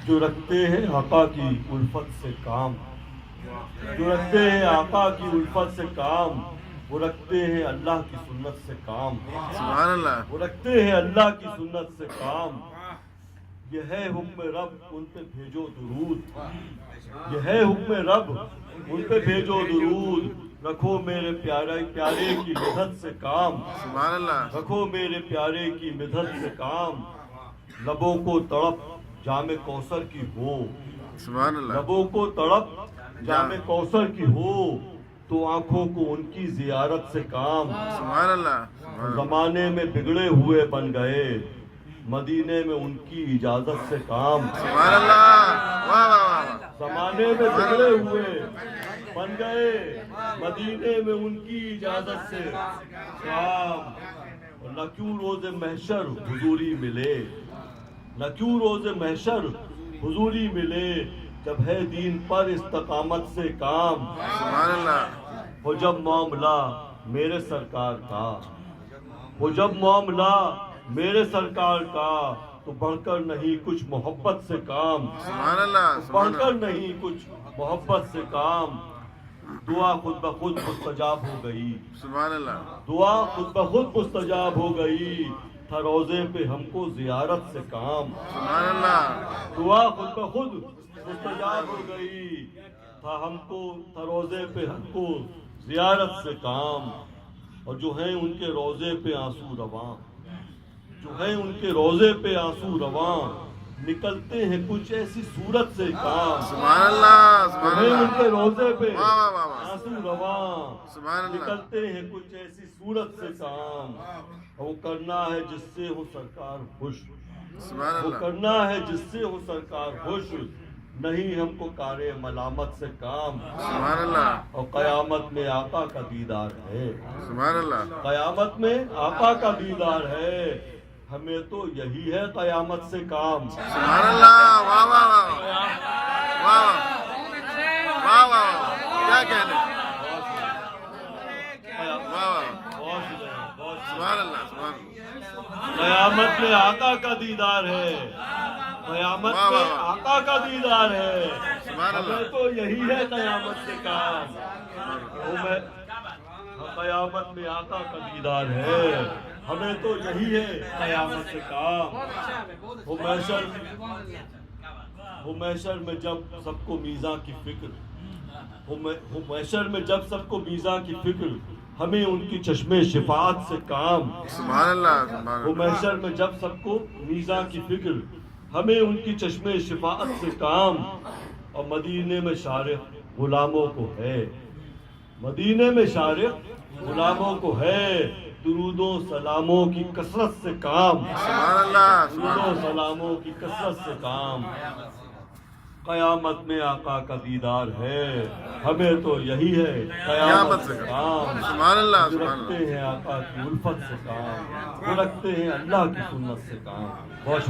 جو رکھتے ہیں آقا کی الفت سے کام، جو رکھتے ہیں آقا کی الفت سے کام، وہ رکھتے ہیں اللہ کی سنت سے کام، سبحان اللہ، وہ رکھتے ہیں اللہ کی سنت سے کام۔ یہ ہے حکم رب، ان پہ بھیجو درود، یہ ہے حکم رب، ان پہ بھیجو درود، رکھو میرے پیارے پیارے کی مدد سے کام، سبحان اللہ، رکھو میرے پیارے کی مدد سے کام۔ لبوں کو تڑپ جام کوثر کی ہو، سبحان اللہ، لبوں کو تڑپ جام کوثر کی ہو، تو آنکھوں کو ان کی زیارت سے کام۔ سبحان اللہ، سبحان اللہ، زمانے میں بگڑے ہوئے بن گئے، مدینے میں ان کی اجازت سے کام۔ سبحان اللہ، واہ واہ واہ، زمانے میں بگڑے ہوئے بن گئے، مدینے میں ان کی اجازت سے کام۔ نہ کیوں روز محشر حضوری ملے، نہ کیوں روز محشر حضوری ملے، جب ہے دین پر استقامت سے کام۔ سبحان اللہ، وہ جب معاملہ میرے سرکار کا، وہ جب معاملہ میرے سرکار کا، تو بڑھ کر نہیں کچھ محبت سے کام، سبحان اللہ، بڑھ سبحان کر اللہ، نہیں کچھ محبت سے کام۔ دعا خود بخود مستجاب ہو گئی، سبحان اللہ، دعا خود بخود مستجاب ہو گئی، تھا روزے پہ ہم کو زیارت سے کام۔ سبحان اللہ، دعا خود بخود مستجاب ہو گئی، تھا روزے پہ ہم کو زیارت سے کام۔ اور جو ہیں ان کے روزے پہ آنسو رواں، جو ہیں ان کے روزے پہ آنسو رواں، نکلتے ہیں کچھ ایسی صورت سے کام۔ سبحان اللہ، جو سبحان ہیں ان اللہ، کے روزے پہ واہ واہ واہ واہ، آنسو رواں، سبحان اللہ، نکلتے ہیں کچھ ایسی صورت سے کام۔ وہ کرنا ہے جس سے ہو سرکار خوش، سبحان وہ اللہ، کرنا ہے جس سے ہو سرکار خوش، نہیں ہم کو کارے ملامت سے کام۔ سبحان اللہ، اور قیامت میں آقا کا دیدار ہے، سبحان اللہ، قیامت میں آقا کا دیدار ہے، ہمیں تو یہی ہے قیامت سے کام۔ سبحان اللہ، واہ واہ واہ، واہ واہ واہ، کیا کہنے، واہ واہ، سبحان اللہ، سبحان اللہ، قیامت میں آقا کا دیدار ہے، قیامت واہ میں واہ واہ، آقا کا دیدار ہے، سبحان اللہ، ہمیں تو یہی ہے قیامت سے کام۔ قیامت میں آقا کا دیدار ہے، ہمیں تو یہی ہے قیامت سے کام۔ وہ محشر میں جب سب کو میزاں کی فکر، وہ محشر میں جب سب کو میزاں کی فکر، ہمیں ان کی چشمے شفاعت سے کام۔ سبحان اللہ، سبحان وہ اللہ، محشر میں جب سب کو میزاں کی فکر، ہمیں ان کی چشمے شفاعت سے کام۔ اور مدینے میں شارق غلاموں کو ہے، مدینے میں شارق غلاموں کو ہے، درودوں سلاموں کی کثرت سے کام، سبحان اللہ، سبحان درودوں اللہ، سلاموں کی کثرت سے کام۔ قیامت میں آقا کا دیدار ہے، ہمیں تو یہی ہے قیامت سے کام۔ سبحان اللہ، جو سبحان رکھتے اللہ، ہیں آقا کی الفت سے کام، وہ رکھتے ہیں اللہ کی سنت سے کام۔ بہت